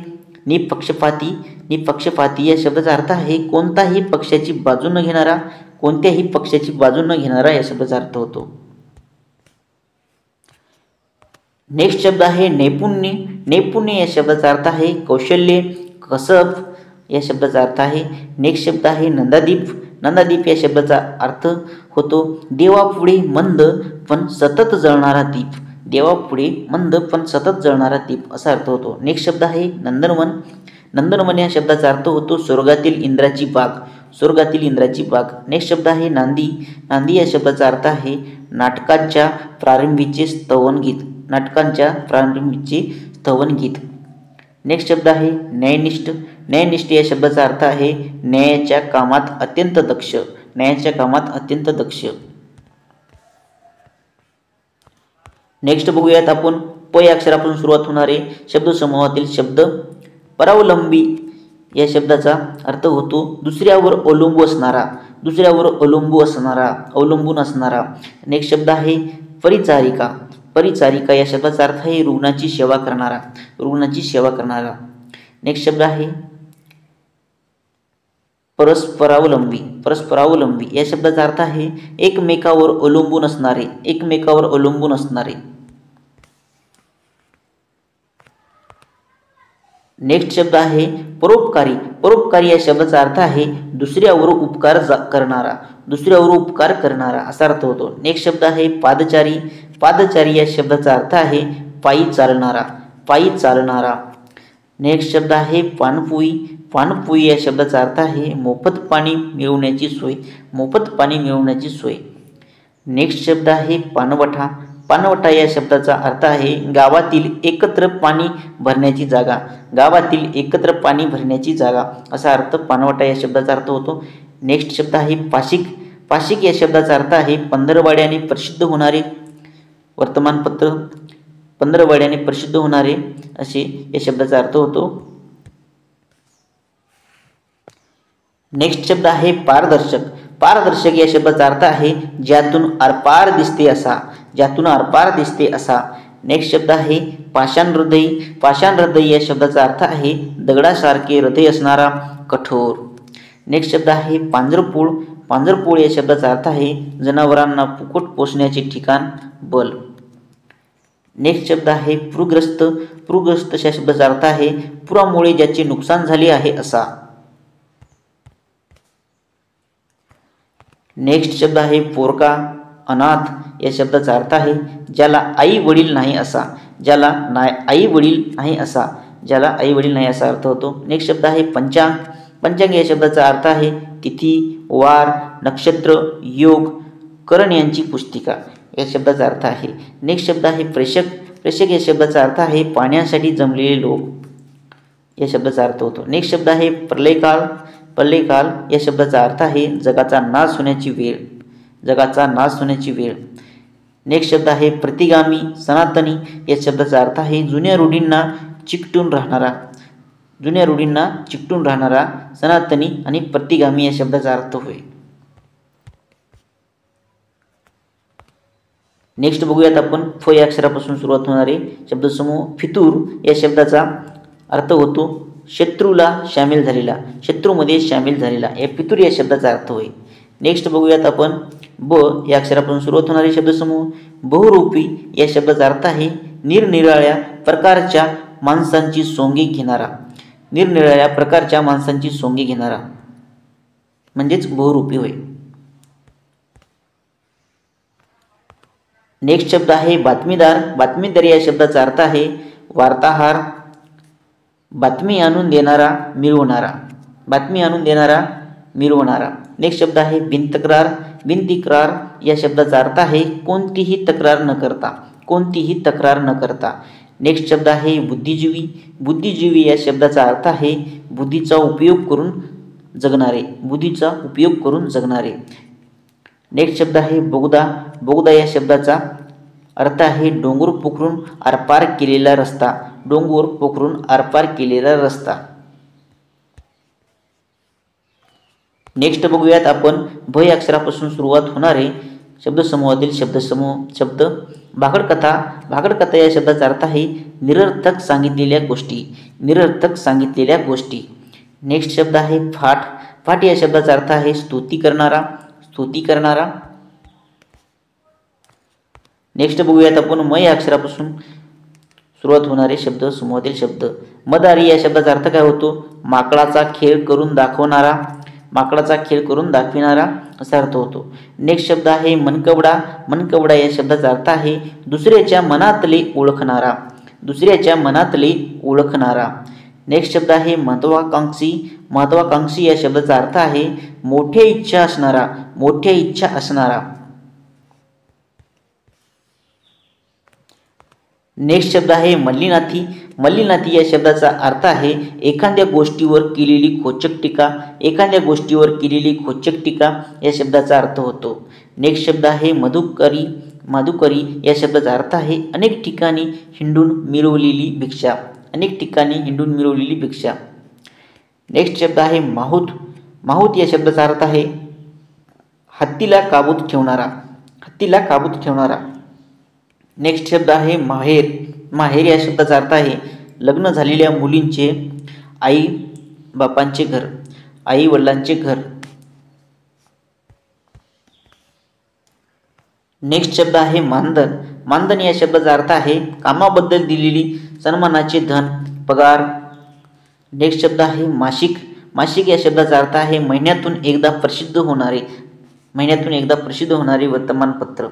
निपक्षपाती. निपक्षपाती या शब्दाचा अर्थ आहे कोणताही पक्षाची बाजू न घेणारा. कोणत्याही पक्षाची बाजू न घेणारा या शब्दाचा अर्थ होतो. नेक्स्ट शब्द आहे नैपुण्य. नैपुण्य या शब्दाचा अर्थ आहे कौशल्य, कसब या शब्दाचा अर्थ आहे. नेक्स्ट शब्द आहे नंदादीप. नंदादीप या शब्दाचा अर्थ होतो देवापुढे मंद पण सतत जळणारा दीप. देवापुढे मंद पण सतत जळणारा दीप असा अर्थ होतो. नेक्स्ट शब्द आहे नंदनवन. नंदनवन या शब्दाचा अर्थ होतो स्वर्गातील इंद्राची बाग. स्वर्गातील इंद्राची बाग. नेक्स्ट शब्द आहे नांदी. नांदी या शब्दाचा अर्थ आहे नाटकांच्या प्रारंभीचे स्तवनगीत. नाटकांच्या प्रारंभीचे स्तवनगीत. नेक्स्ट शब्द आहे न्यायनिष्ठ. न्यायनिष्ठ या शब्दाचा अर्थ आहे न्यायाच्या कामात अत्यंत दक्ष. न्यायाच्या कामात अत्यंत दक्ष. नेक्स्ट बघूयात आपण प या अक्षरापासून सुरुवात होणारे शब्दसमूहातील शब्द. परावलंबी या शब्दाचा अर्थ होतो दुसऱ्यावर अवलंबून असणारा. दुसऱ्यावर अवलंबून असणारा, अवलंबून असणारा. नेक्स्ट शब्द आहे परिचारिका. परिचारिका या शब्दाचा अर्थ आहे रुग्णाची सेवा करणारा. रुग्णाची सेवा करणारा. नेक्स्ट शब्द आहे परस्परावलंबी. परस्परावलंबी या शब्दाचा अर्थ आहे एकमेकावर अवलंबून असणारे. एकमेकावर अवलंबून असणारे. नेक्स्ट शब्द आहे परोपकारी. परोपकारी या शब्दाचा अर्थ आहे दुसऱ्यावर उपकार करणारा. दुसऱ्यावर उपकार करणारा असा अर्थ होतो. नेक्स्ट शब्द आहे पादचारी. पादचारी या शब्दाचा अर्थ आहे पायी चालणारा. पायी चालणारा. नेक्स्ट शब्द आहे पाणपोई. पाणपोई या शब्दाचा अर्थ आहे मोफत पाणी मिळवण्याची सोय. मोफत पाणी मिळवण्याची सोय. नेक्स्ट शब्द आहे पानवठा. पानवठा या शब्दाचा अर्थ आहे गावातील एकत्र पाणी भरण्याची जागा. गावातील एकत्र पाणी भरण्याची जागा असा अर्थ पानवठा या शब्दाचा अर्थ होतो. नेक्स्ट शब्द आहे पाशिक. पाशिक या शब्दाचा अर्थ आहे पंधरवड्याने प्रसिद्ध होणारे वर्तमानपत्र. पंधरवड्याने प्रसिद्ध होणारे असे या शब्दाचा अर्थ होतो. नेक्स्ट शब्द आहे पारदर्शक. पारदर्शक या शब्दाचा अर्थ आहे ज्यातून आरपार दिसते असा. ज्यातून आरपार दिसते असा. नेक्स्ट शब्द आहे पाषाण हृदय. पाषाण हृदय या शब्दाचा अर्थ आहे दगडासारखे हृदय असणारा, कठोर. नेक्स्ट शब्द आहे पांजरपूळ. पांजरपूळ या शब्दाचा अर्थ आहे जनावरांना फुकट पोसण्याचे ठिकाण, बल. नेक्स्ट शब्द आहे पूरग्रस्त. पूरग्रस्त या शब्दाचा अर्थ आहे पुरामुळे ज्याचे नुकसान झाले आहे असा. नेक्स्ट शब्द आहे पोरका. अनाथ या शब्दाचा अर्थ आहे ज्याला आई वडील नाही असा. ज्याला आई वडील नाही असा. ज्याला आई वडील नाही असा अर्थ होतो. नेक्स्ट शब्द आहे पंचांग. पंचांग या शब्दाचा अर्थ आहे तिथी, वार, नक्षत्र, योग, करण यांची पुस्तिका या शब्दाचा अर्थ आहे. नेक्स्ट शब्द आहे प्रेषक. प्रेषक या शब्दाचा अर्थ आहे पाण्यासाठी जमलेले लोक या शब्दाचा अर्थ होतो. नेक्स्ट शब्द आहे प्रलयकाल. प्रलयकाल या शब्दाचा अर्थ आहे जगाचा नाश होण्याची वेळ. जगाचा नाश होण्याची वेळ. नेक्स्ट शब्द आहे प्रतिगामी. सनातनी या शब्दाचा अर्थ आहे जुन्या रूढींना चिकटून राहणारा. जुन्या रूढींना चिकटून राहणारा. सनातनी आणि प्रतिगामी या शब्दाचा अर्थ होय. नेक्स्ट बघूयात आपण फ या अक्षरापासून सुरुवात होणारे शब्दसमूह. फितूर या शब्दाचा अर्थ होतो शत्रूला सामील झालेला. शत्रूमध्ये सामील झालेला या फितूर या शब्दाचा अर्थ होय. नेक्स्ट बघूयात आपण ब या अक्षरापासून सुरुवात होणारे शब्दसमूह. बहुरूपी या शब्दाचा अर्थ आहे निरनिराळ्या प्रकारच्या माणसांची सोंगी घेणारा. निरनिराळ्या प्रकारच्या माणसांची सोंगी घेणारा म्हणजेच बहुरूपी होय. नेक्स्ट शब्द आहे बातमीदार. बातमीदार या शब्दाचा अर्थ आहे वार्ताहर. बातमी आणून देणारा, मिळवणारा. बातमी आणून देणारा, मिळवणारा. नेक्स्ट शब्द आहे बिनतक्रार. बिनतक्रार या शब्दाचा अर्थ आहे कोणतीही तक्रार न करता. कोणतीही तक्रार न करता. नेक्स्ट शब्द आहे बुद्धिजीवी. बुद्धिजीवी या शब्दाचा अर्थ आहे बुद्धीचा उपयोग करून जगणारे. बुद्धीचा उपयोग करून जगणारे. नेक्स्ट शब्द आहे बोगदा. बोगदा या शब्दाचा अर्थ आहे डोंगर पोखरून आरपार केलेला रस्ता. डोंगर पोखरून आरपार केलेला रस्ता. नेक्स्ट बघूयात आपण भ या अक्षरापासून सुरुवात होणारे शब्दसमूहातील शब्द भाकडकथा. भाकडकथा या शब्दाचा अर्थ आहे निरर्थक सांगितलेल्या गोष्टी. निरर्थक सांगितलेल्या गोष्टी. नेक्स्ट शब्द आहे फाट. फाट या शब्दाचा अर्थ आहे स्तुती करणारा. स्तुती करणारा. नेक्स्ट बघूयात आपण म या अक्षरापासून सुरुवात होणारे शब्दसमूहातील शब्द. मदारी या शब्दाचा अर्थ काय होतो? माकडाचा खेळ करून दाखवणारा. माकडाचा खेळ करून दाखविणारा असा अर्थ होतो. नेक्स्ट शब्द आहे मनकवडा. मनकवडा या शब्दाचा अर्थ आहे दुसऱ्याच्या मनातले ओळखणारा. दुसऱ्याच्या मनातले ओळखणारा. नेक्स्ट शब्द आहे महत्वाकांक्षी. महत्वाकांक्षी या शब्दाचा अर्थ आहे मोठ्या इच्छा असणारा. मोठ्या इच्छा असणारा. नेक्स्ट शब्द आहे मल्लीनाथी. मल्लीनाथी या शब्दाचा अर्थ आहे एखाद्या गोष्टीवर केलेली खोचक टीका. एखाद्या गोष्टीवर केलेली खोचक टीका या शब्दाचा अर्थ होतो. नेक्स्ट शब्द आहे मधुकरी. मधुकरी या शब्दाचा अर्थ आहे अनेक ठिकाणी हिंडून मिळवलेली भिक्षा. अनेक ठिकाणी हिंडून मिळवलेली भिक्षा. नेक्स्ट शब्द आहे माहूत. माहूत या शब्दाचा अर्थ आहे हत्तीला काबूत ठेवणारा. हत्तीला काबूत ठेवणारा. नेक्स्ट शब्द आहे माहेर. माहेर या शब्दाचा अर्थ आहे लग्न झालेल्या मुलींचे आई बापांचे घर. आई वडिलांचे घर. नेक्स्ट शब्द आहे मानधन. मानधन या शब्दाचा अर्थ आहे कामाबद्दल दिलेली सन्मानाचे धन, पगार. नेक्स्ट शब्द आहे मासिक. मासिक या शब्दाचा अर्थ आहे महिन्यातून एकदा प्रसिद्ध होणारे. महिन्यातून एकदा प्रसिद्ध होणारे वर्तमानपत्र.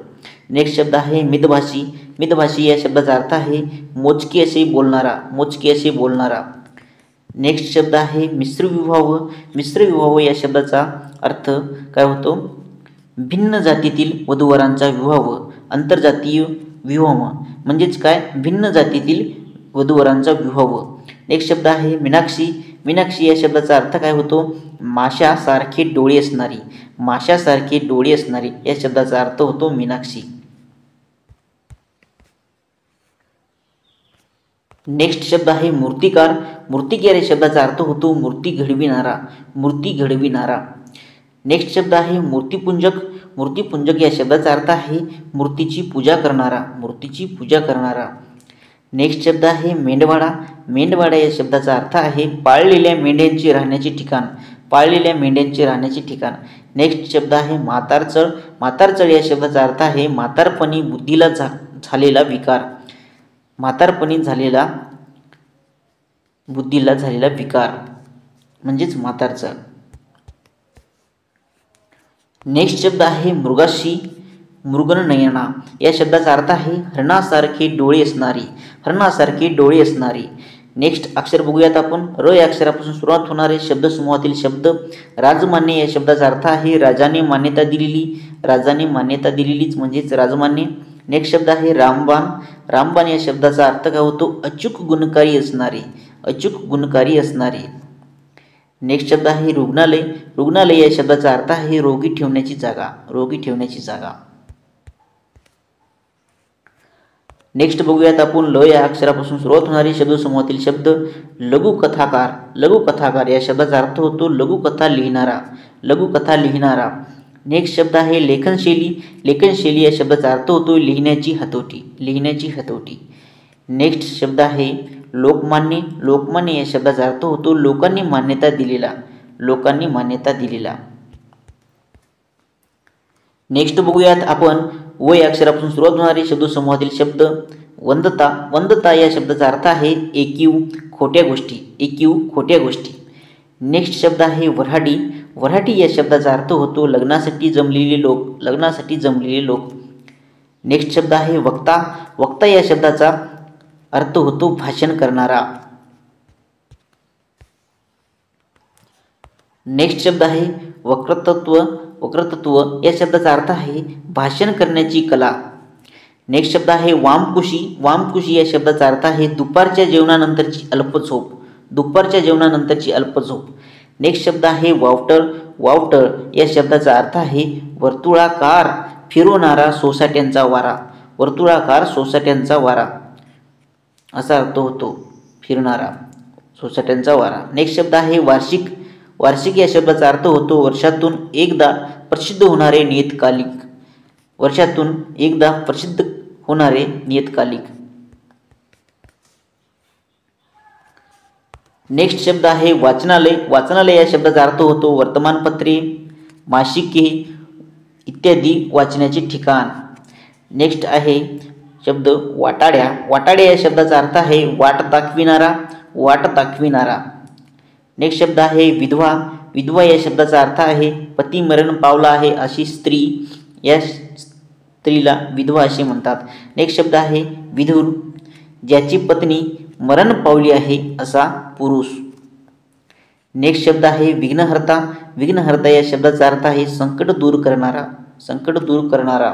नेक्स्ट शब्द आहे मितभाषी. मितभाषी या शब्दाचा अर्थ आहे मोजके असे बोलणारा. मोजके असे बोलणारा. नेक्स्ट शब्द आहे मिश्र विवाह. मिश्र विवाह या शब्दाचा अर्थ काय होतो? भिन्न जातीतील वधूवरांचा विवाह. आंतरजातीय विवाह म्हणजेच काय? भिन्न जातीतील वधूवरांचा विवाह. नेक्स्ट शब्द आहे मीनाक्षी. मीनाक्षी या शब्दाचा अर्थ काय होतो? माशासारखे डोळे असणारी. माशासारखे डोळे असणारी या शब्दाचा अर्थ होतो मीनाक्षी. नेक्स्ट शब्द आहे मूर्तिकार. मूर्तिकार या शब्दाचा अर्थ होतो मूर्ती घडविणारा. मूर्ती घडविणारा. नेक्स्ट शब्द आहे मूर्तिपूंजक. मूर्तिपूंजक या शब्दाचा अर्थ आहे मूर्तीची पूजा करणारा. मूर्तीची पूजा करणारा. नेक्स्ट शब्द आहे मेंढवाडा. मेंढवाडा या शब्दाचा अर्थ आहे पाळलेल्या मेंढ्यांची राहण्याचे ठिकाण. पाळलेल्या मेंढ्यांचे राहण्याचे ठिकाण. नेक्स्ट शब्द आहे म्हातारचळ. म्हातारचळ या शब्दाचा अर्थ आहे म्हातारपणी बुद्धीला झालेला विकार. म्हातारपणी झालेला बुद्धीला झालेला विकार म्हणजेच म्हातारचळ. नेक्स्ट शब्द आहे मृगाशी. मृगनयना या शब्दाचा अर्थ आहे हरणासारखे डोळे असणारी. हरणासारखे डोळे असणारी. नेक्स्ट अक्षर बघूयात आपण. र या अक्षरापासून सुरुवात होणारे शब्दसमूहातील शब्द. राजमान्य या शब्दाचा अर्थ आहे राजाने मान्यता दिलेली. राजाने मान्यता दिलेलीच म्हणजेच राजमान्य. नेक्स्ट शब्द आहे रामबाण. रामबाण या शब्दाचा अर्थ काय होतो? अचूक गुणकारी असणारे. अचूक गुणकारी असणारे. नेक्स्ट शब्द आहे रुग्णालय. रुग्णालय या शब्दाचा अर्थ आहे रोगी ठेवण्याची जागा. रोगी ठेवण्याची जागा. नेक्स्ट बघूयात आपण. ल या अक्षरापासून सुरुवात होणारे शब्दसमूहातील शब्द. लघुकथाकार. लघुकथाकार या शब्दाचा अर्थ होतो लघुकथा लिहिणारा. लघुकथा लिहिणारा. नेक्स्ट शब्द आहे लेखनशैली. लेखनशैली या शब्दाचा अर्थ होतो लिहिण्याची हातोटी. लिहिण्याची हातोटी. नेक्स्ट शब्द आहे लोकमान्य. लोकमान्य या शब्दाचा अर्थ होतो लोकांनी मान्यता दिलेला. लोकांनी मान्यता दिलेला. नेक्स्ट बघूयात आपण. व या अक्षरापासून सुरुवात होणारे शब्दसमूहातील शब्द. वंदता. वंदता या शब्दाचा अर्थ आहे एकीव, खोट्या गोष्टी. एकीव, खोट्या गोष्टी. नेक्स्ट शब्द आहे वऱ्हाडी. वऱ्हाडी या शब्दाचा अर्थ होतो लग्नासाठी जमलेले लोक. लग्नासाठी जमलेले लोक. नेक्स्ट शब्द आहे वक्ता. वक्ता या शब्दाचा अर्थ होतो भाषण करणारा. नेक्स्ट शब्द आहे वक्रतत्व. वक्रतत्व या शब्दाचा अर्थ आहे भाषण करण्याची कला. नेक्स्ट शब्द आहे वामकुशी. वामकुशी या शब्दाचा अर्थ आहे दुपारच्या जेवणानंतरची अल्प झोप. दुपारच्या जेवणानंतरची अल्प झोप. नेक्स्ट शब्द आहे वावटळ. वावटळ या शब्दाचा अर्थ आहे वर्तुळाकार फिरवणारा सोसाट्यांचा वारा. वर्तुळाकार सोसाट्यांचा वारा असा अर्थ होतो फिरणारा सोसाट्यांचा वारा. नेक्स्ट शब्द आहे वार्षिक. वार्षिक या शब्दाचा अर्थ होतो वर्षातून एकदा प्रसिद्ध होणारे नियतकालिक. वर्षातून एकदा प्रसिद्ध होणारे नियतकालिक. नेक्स्ट शब्द आहे वाचनालय. वाचनालय या शब्दाचा अर्थ होतो वर्तमानपत्रे, मासिके इत्यादी वाचण्याचे ठिकाण. नेक्स्ट आहे शब्द वाटाड्या. वाटाड्या या शब्दाचा अर्थ आहे वाट दाखविणारा, वाट दाखविणारा. नेक्स्ट शब्द आहे विधवा. विधवा या शब्दाचा अर्थ आहे पती मरण पावला आहे अशी स्त्री, या स्त्रीला विधवा असे म्हणतात. नेक्स्ट शब्द आहे विधुर. ज्याची पत्नी मरण पावली आहे असा पुरुष. नेक्स्ट शब्द आहे विघ्नहर्ता. विघ्नहर्ता या शब्दाचा अर्थ आहे संकट दूर करणारा, संकट दूर करणारा.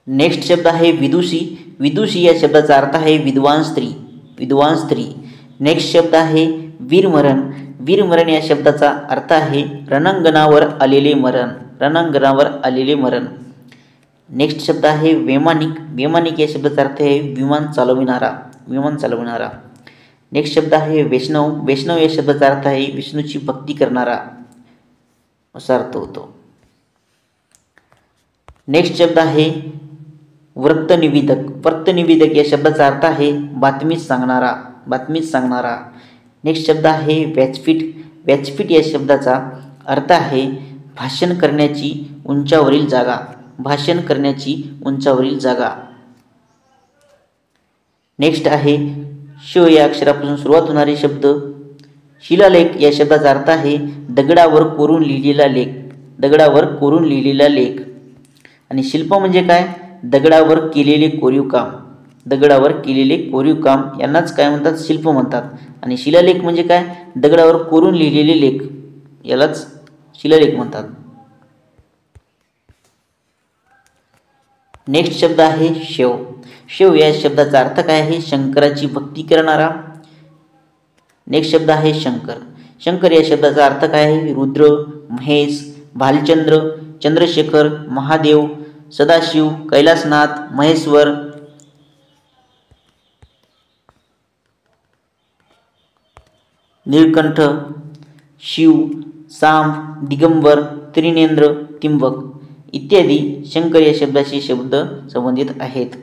नेक्स्ट शब्द आहे विदुषी. विदुषी या शब्दाचा अर्थ आहे विद्वान स्त्री, विद्वान स्त्री. नेक्स्ट शब्द आहे वीरमरण. वीरमरण या शब्दाचा अर्थ आहे रणांगणावर आलेले मरण, रणांगणावर आलेले मरण. नेक्स्ट शब्द आहे वैमानिक. वैमानिक या शब्दाचा अर्थ आहे विमान चालविणारा, विमान चालविणारा. नेक्स्ट शब्द आहे वैष्णव. वैष्णव या शब्दाचा अर्थ आहे विष्णूची भक्ती करणारा असा अर्थ होतो. नेक्स्ट शब्द आहे वृत्तनिवेदक. वृत्तनिवेदक या शब्दाचा अर्थ आहे बातमीच सांगणारा, बातमीच सांगणारा. नेक्स्ट शब्द आहे व्यासपीठ. व्यासपीठ या शब्दाचा अर्थ आहे भाषण करण्याची उंचावरील जागा, भाषण करण्याची उंचावरील जागा. नेक्स्ट आहे श या अक्षरापासून सुरुवात होणारे शब्द. शिलालेख या शब्दाचा अर्थ आहे दगडावर कोरून लिहिलेला लेख, दगडावर कोरून लिहिलेला लेख. आणि शिल्प म्हणजे काय? दगडावर केलेले कोरीव काम, दगडावर केलेले कोरीव काम यांनाच काय म्हणतात? शिल्प म्हणतात. आणि शिलालेख म्हणजे काय? दगडावर कोरून लिहिलेले लेख, यालाच शिलालेख म्हणतात. नेक्स्ट शब्द आहे शिव. शिव या शब्दाचा अर्थ काय आहे? शंकराची भक्ती करणारा. नेक्स्ट शब्द आहे शंकर. शंकर या शब्दाचा अर्थ काय आहे? रुद्र, महेश, भालचंद्र, चंद्रशेखर, महादेव, सदाशिव, कैलासनाथ, महेश्वर. नीलकंठ, शिव, सांब, दिगंबर, त्रिनेंद्र, त्र्यंबक इत्यादी शंकर या शब्दाशी शब्द संबंधित आहेत.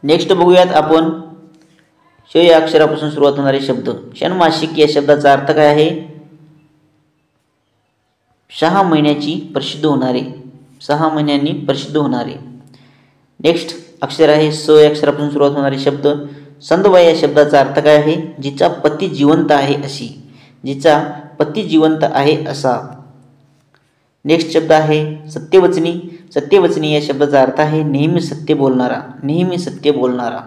नेक्स्ट बघूयात आपण श या अक्षरापासून सुरुवात होणारे शब्द. षण्मासिक या शब्दाचा अर्थ काय आहे? 6 महिन्याची प्रसिद्ध होणारे, 6 महिन्यांनी प्रसिद्ध होणारे. नेक्स्ट अक्षर आहे स या अक्षरापासून सुरुवात होणारे शब्द. संधवा या शब्दाचा अर्थ काय आहे? जिचा पती जिवंत आहे अशी, जिचा पती जिवंत आहे असा. नेक्स्ट शब्द आहे सत्यवचनी. सत्यवचनी या शब्दाचा अर्थ आहे नेहमी सत्य बोलणारा, नेहमी सत्य बोलणारा.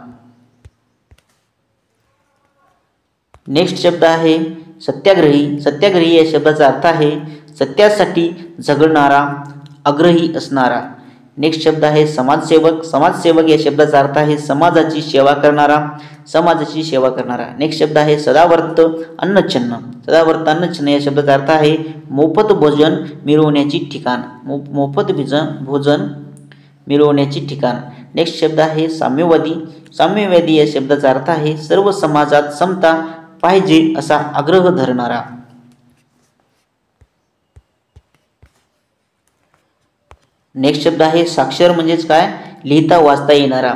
नेक्स्ट शब्द आहे सत्याग्रही. सत्याग्रही या शब्दाचा अर्थ आहे सत्यासाठी झगडणारा, आग्रही असणारा. नेक्स्ट शब्द आहे समाजसेवक. समाजसेवक या शब्दाचा अर्थ आहे समाजाची सेवा करणारा, समाजाची सेवा करणारा. नेक्स्ट शब्द आहे सदावर्त अन्नछन्न. सदावर्त अन्नछन्न या शब्दाचा अर्थ आहे मोफत भोजन मिळवण्याची ठिकाण, मोफत भोजन मिळवण्याची ठिकाण. नेक्स्ट शब्द आहे साम्यवादी. साम्यवादी या शब्दाचा अर्थ आहे सर्व समाजात समता पाहिजे असा आग्रह धरणारा. नेक्स्ट शब्द आहे साक्षर म्हणजेच काय? लिहिता वाचता येणारा.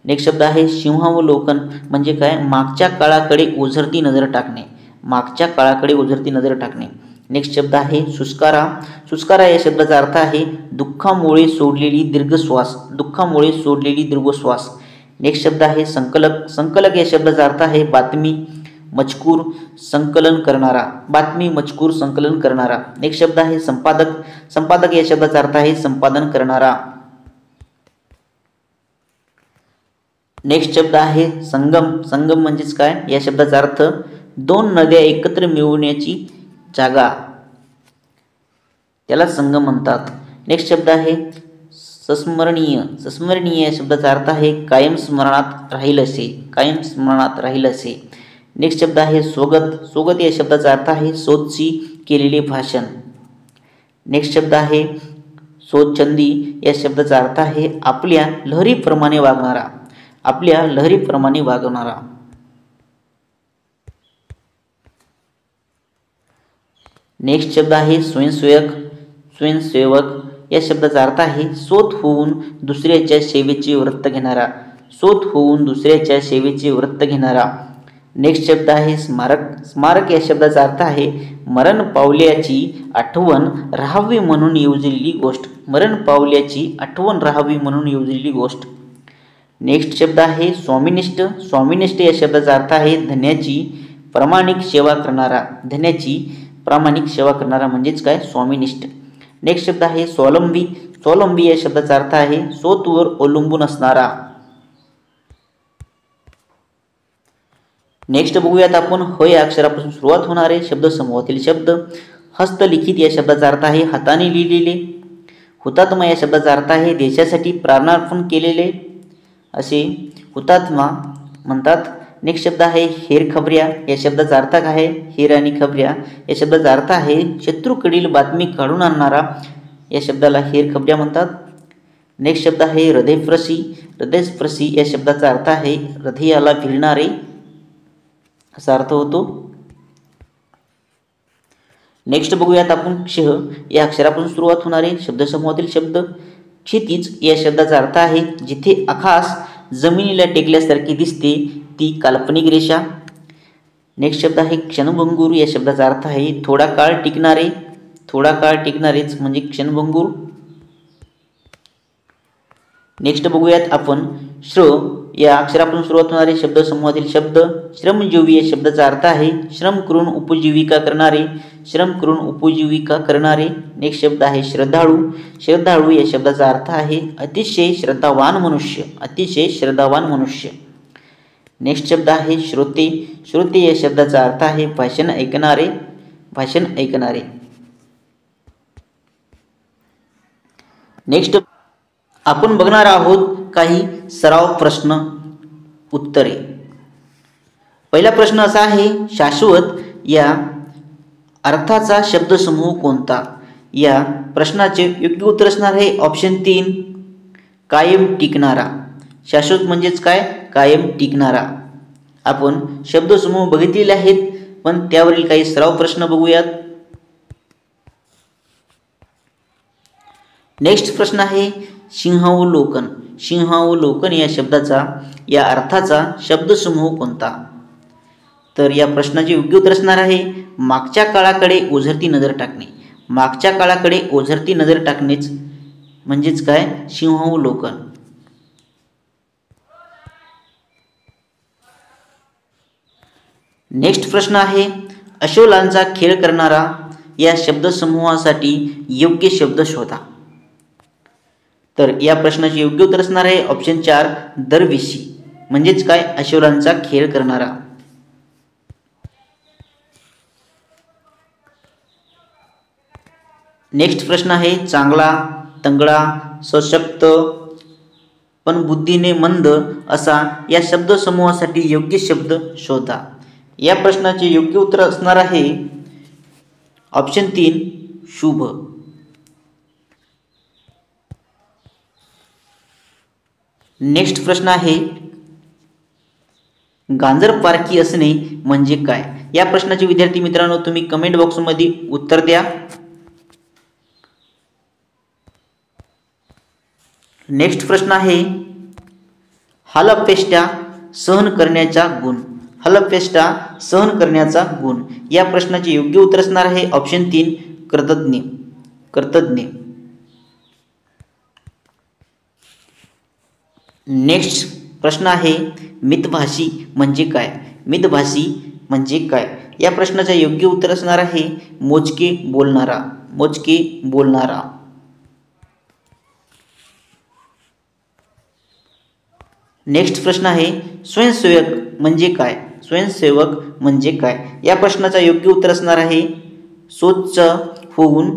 नेक्स्ट शब्द आहे सिंहावलोकन म्हणजे काय? मागच्या काळाकडे ओझरती नजर टाकणे, मागच्या काळाकडे ओझरती नजर टाकणे. नेक्स्ट शब्द आहे सुस्कारा. सुस्कारा या शब्दाचा अर्थ आहे दुःखामुळे सोडलेली दीर्घश्वास, दुःखामुळे सोडलेली दीर्घश्वास. नेक्स्ट शब्द आहे संकलक. संकलक या शब्दाचा अर्थ आहे बातमी मजकूर संकलन करणारा, बातमी मजकूर संकलन करणारा. नेक्स्ट शब्द आहे संपादक. संपादक या शब्दाचा अर्थ आहे संपादन करणारा. नेक्स्ट शब्द आहे संगम. संगम म्हणजेच काय? या शब्दाचा अर्थ 2 नद्या एकत्र मिळवण्याची जागा, त्याला संगम म्हणतात. नेक्स्ट शब्द आहे संस्मरणीय. संस्मरणीय या शब्दाचा अर्थ आहे कायम स्मरणात राहील असे, कायम स्मरणात राहील असे. नेक्स्ट शब्द आहे स्वगत. स्वगत या शब्दाचा अर्थ आहे स्वतःची केलेले भाषण. नेक्स्ट शब्द आहे स्वच्छंदी या शब्दाचा अर्थ आहे आपल्या लहरीप्रमाणे वागणारा, आपल्या लहरीप्रमाणे वागणारा. नेक्स्ट शब्द आहे स्वयंसेवक. स्वयंसेवक या शब्दाचा अर्थ आहे स्वत होऊन दुसऱ्याच्या सेवेचे व्रत घेणारा, स्वत होऊन दुसऱ्याच्या सेवेचे व्रत घेणारा. नेक्स्ट शब्द आहे स्मारक. स्मारक या शब्दाचा अर्थ आहे मरण पावल्याची आठवण राहावी म्हणून योजलेली गोष्ट, मरण पावल्याची आठवण राहावी म्हणून योजलेली गोष्ट. नेक्स्ट शब्द आहे स्वामिनिष्ठ. स्वामिनिष्ठ या शब्दाचा अर्थ आहे धन्याची प्रामाणिक सेवा करणारा, धन्याची प्रामाणिक सेवा करणारा म्हणजेच काय स्वामिनिष्ठ. नेक्स्ट शब्द आहे स्वावलंबी. स्वावलंबी या शब्दाचा अर्थ आहे स्वतःवर अवलंबून असणारा. नेक्स्ट बघूयात आपण ह या अक्षरापासून सुरुवात होणारे शब्दसमूहातील शब्द. हस्तलिखित या शब्दाचा अर्थ आहे हाताने लिहिलेले. हुतात्मा या शब्दाचा अर्थ आहे देशासाठी प्राणार्पण केलेले असे हुतात्मा म्हणतात. नेक्स्ट शब्द आहे हेरखबऱ्या. या शब्दाचा अर्थ काय आहे हेर आणि खबऱ्या या शब्दाचा अर्थ आहे शत्रूकडील बातमी काढून आणणारा, या शब्दाला हेरखबऱ्या म्हणतात. नेक्स्ट शब्द आहे हृदयस्पर्शी. हृदयस्पर्शी या शब्दाचा अर्थ आहे हृदयाला भिडणारे असा अर्थ होतो. नेक्स्ट बघूयात आपण क्ष या अक्षरापासून सुरुवात होणारे शब्दसमूहातील शब्द. क्षितिज या शब्दाचा अर्थ आहे जिथे आकाश जमिनीला टेकल्यासारखी दिसते ती काल्पनिक रेषा. नेक्स्ट शब्द आहे क्षणभंगूर. या शब्दाचा अर्थ आहे थोडा काळ टिकणारे, थोडा काळ टिकणारेच म्हणजे क्षणभंगूर. नेक्स्ट बघूयात आपण श्र या अक्षरापासून सुरुवात होणारे शब्दसमूहातील शब्द. श्रमजीवी या शब्दाचा अर्थ आहे श्रम करून उपजीविका करणारे, श्रम करून उपजीविका करणारे. नेक्स्ट शब्द आहे श्रद्धाळू. श्रद्धाळू या शब्दाचा अर्थ आहे अतिशय श्रद्धावान मनुष्य, अतिशय श्रद्धावान मनुष्य. नेक्स्ट शब्द आहे श्रोते. श्रोते या शब्दाचा अर्थ आहे भाषण ऐकणारे, भाषण ऐकणारे. नेक्स्ट आपण बघणार आहोत काही सराव प्रश्न उत्तरे. पहिला प्रश्न असा आहे शाश्वत या अर्थाचा शब्दसमूह कोणता. या प्रश्नाचे योग्य उत्तर असणार आहे ऑप्शन 3 कायम टिकणारा. शाश्वत म्हणजेच काय कायम टिकणारा. आपण शब्दसमूह बघितलेले आहेत पण त्यावरील काही सराव प्रश्न बघूयात. नेक्स्ट प्रश्न आहे सिंहावलोकन. सिंहावलोकन या शब्दाचा या अर्थाचा शब्दसमूह कोणता. तर या प्रश्नाचे योग्य उत्तर असणार आहे मागच्या काळाकडे ओझरती नजर टाकणे. मागच्या काळाकडे ओझरती नजर टाकणेच म्हणजेच काय सिंहावलोकन. नेक्स्ट प्रश्न आहे अशोलांचा खेळ करणारा या शब्दसमूहासाठी योग्य शब्द शोधा. तर या प्रश्नाचे योग्य उत्तर असणार आहे ऑप्शन 4 दरवेशी म्हणजेच काय अशोलांचा खेळ करणारा. नेक्स्ट प्रश्न आहे चांगला, तंगडा, सशक्त पण बुद्धीने मंद असा या शब्दसमूहासाठी योग्य शब्द शोधा. या प्रश्नाचे योग्य उत्तर असणार आहे ऑप्शन 3 शुभ. नेक्स्ट प्रश्न आहे गांजरपारखी असणे म्हणजे काय. या प्रश्नाचे विद्यार्थी मित्रांनो तुम्ही कमेंट बॉक्समध्ये उत्तर द्या. नेक्स्ट प्रश्न आहे हलपेष्टा सहन करण्याचा गुण. हलपेष्टा सहन करण्याचा गुण. या प्रश्नाचे योग्य उत्तर असणार आहे ऑप्शन 3 कृतज्ञ. कृतज्ञ. नेक्स्ट प्रश्न आहे मितभाषी म्हणजे काय. मितभाषी म्हणजे काय. या प्रश्नाचे योग्य उत्तर असणार आहे मोजके बोलणारा. मोजके बोलणारा. नेक्स्ट प्रश्न आहे स्वयंसेवक म्हणजे काय. स्वयंसेवक म्हणजे काय. या प्रश्नाचा योग्य उत्तर असणार आहे स्वच्छ होऊन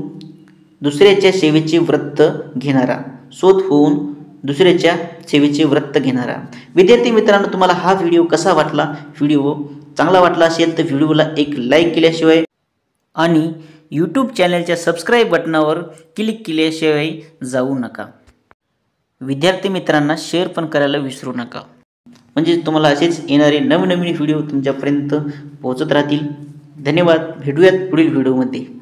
दुसऱ्याच्या सेवेचे व्रत घेणारा. स्वत होऊन दुसऱ्याच्या सेवेचे व्रत घेणारा. विद्यार्थी मित्रांनो तुम्हाला हा व्हिडिओ कसा वाटला. व्हिडिओ चांगला वाटला असेल तर व्हिडिओला एक लाईक केल्याशिवाय आणि यूट्यूब चॅनलच्या सबस्क्राईब बटनावर क्लिक केल्याशिवाय जाऊ नका. विद्यार्थी मित्रांना शेअर पण करायला विसरू नका. म्हणजे तुम्हाला असेच येणारे नवनवीन व्हिडिओ तुमच्यापर्यंत पोहोचत राहतील. धन्यवाद. भेटूयात पुढील व्हिडिओमध्ये.